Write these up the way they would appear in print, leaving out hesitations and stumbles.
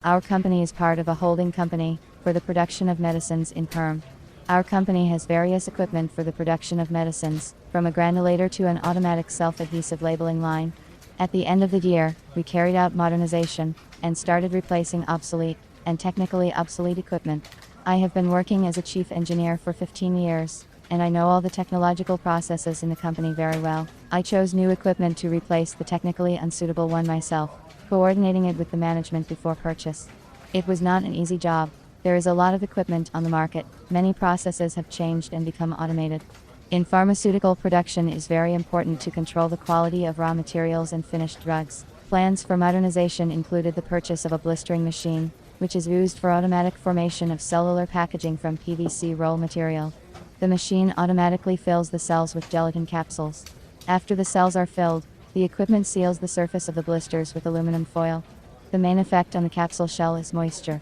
Our company is part of a holding company for the production of medicines in Perm. Our company has various equipment for the production of medicines, from a granulator to an automatic self-adhesive labeling line. At the end of the year, we carried out modernization and started replacing obsolete and technically obsolete equipment. I have been working as a chief engineer for 15 years, and I know all the technological processes in the company very well. I chose new equipment to replace the technically unsuitable one myself, coordinating it with the management before purchase. It was not an easy job. There is a lot of equipment on the market, many processes have changed and become automated. In pharmaceutical production it is very important to control the quality of raw materials and finished drugs. Plans for modernization included the purchase of a blistering machine, which is used for automatic formation of cellular packaging from PVC roll material. The machine automatically fills the cells with gelatin capsules. After the cells are filled, the equipment seals the surface of the blisters with aluminum foil. The main effect on the capsule shell is moisture.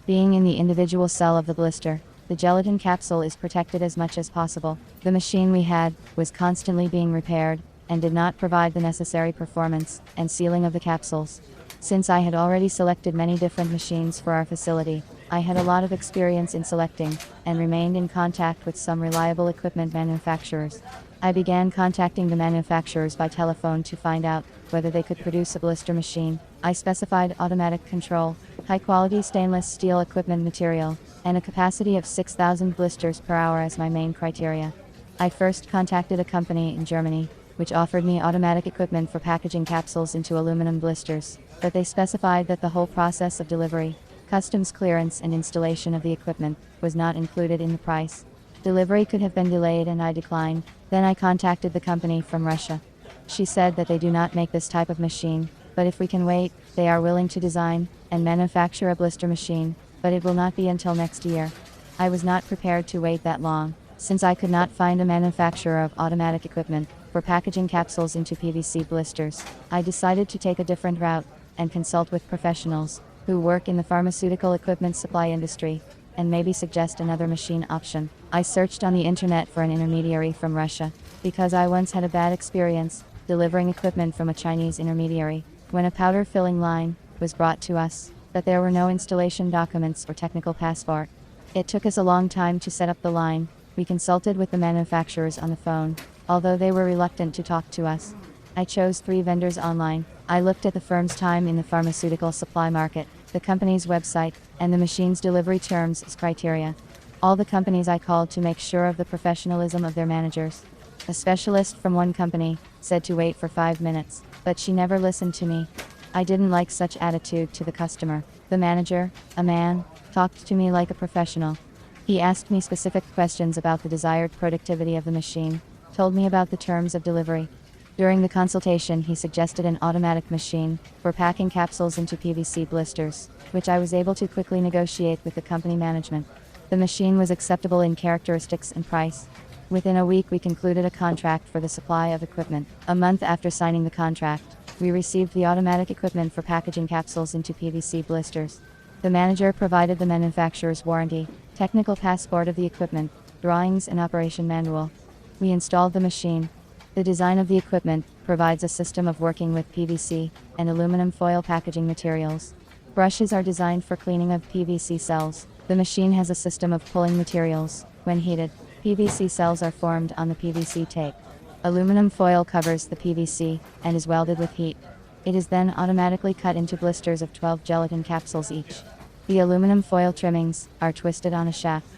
Being in the individual cell of the blister, the gelatin capsule is protected as much as possible. The machine we had was constantly being repaired and did not provide the necessary performance and sealing of the capsules. Since I had already selected many different machines for our facility, I had a lot of experience in selecting and remained in contact with some reliable equipment manufacturers. I began contacting the manufacturers by telephone to find out whether they could produce a blister machine. I specified automatic control, high-quality stainless steel equipment material, and a capacity of 6,000 blisters per hour as my main criteria. I first contacted a company in Germany, which offered me automatic equipment for packaging capsules into aluminum blisters, but they specified that the whole process of delivery, customs clearance and installation of the equipment was not included in the price. Delivery could have been delayed and I declined. Then I contacted the company from Russia. She said that they do not make this type of machine, but if we can wait, they are willing to design and manufacture a blister machine, but it will not be until next year. I was not prepared to wait that long, since I could not find a manufacturer of automatic equipment for packaging capsules into PVC blisters. I decided to take a different route and consult with professionals who work in the pharmaceutical equipment supply industry, and maybe suggest another machine option. I searched on the internet for an intermediary from Russia, because I once had a bad experience delivering equipment from a Chinese intermediary, when a powder filling line was brought to us, but there were no installation documents or technical passport. It took us a long time to set up the line. We consulted with the manufacturers on the phone, although they were reluctant to talk to us. I chose 3 vendors online. I looked at the firm's time in the pharmaceutical supply market, the company's website, and the machine's delivery terms as criteria. All the companies I called to make sure of the professionalism of their managers. A specialist from one company said to wait for 5 minutes, but she never listened to me. I didn't like such attitude to the customer. The manager, a man, talked to me like a professional. He asked me specific questions about the desired productivity of the machine, told me about the terms of delivery. During the consultation he suggested an automatic machine for packing capsules into PVC blisters, which I was able to quickly negotiate with the company management. The machine was acceptable in characteristics and price. Within a week we concluded a contract for the supply of equipment. A month after signing the contract, we received the automatic equipment for packaging capsules into PVC blisters. The manager provided the manufacturer's warranty, technical passport of the equipment, drawings and operation manual. We installed the machine. The design of the equipment provides a system of working with PVC and aluminum foil packaging materials. Brushes are designed for cleaning of PVC cells. The machine has a system of pulling materials. When heated, PVC cells are formed on the PVC tape. Aluminum foil covers the PVC and is welded with heat. It is then automatically cut into blisters of 12 gelatin capsules each. The aluminum foil trimmings are twisted on a shaft.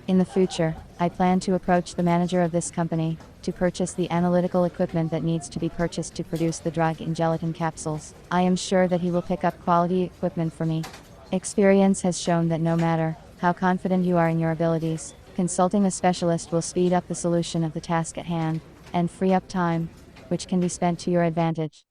In the future, I plan to approach the manager of this company to purchase the analytical equipment that needs to be purchased to produce the drug in gelatin capsules. I am sure that he will pick up quality equipment for me. Experience has shown that no matter how confident you are in your abilities, consulting a specialist will speed up the solution of the task at hand and free up time, which can be spent to your advantage.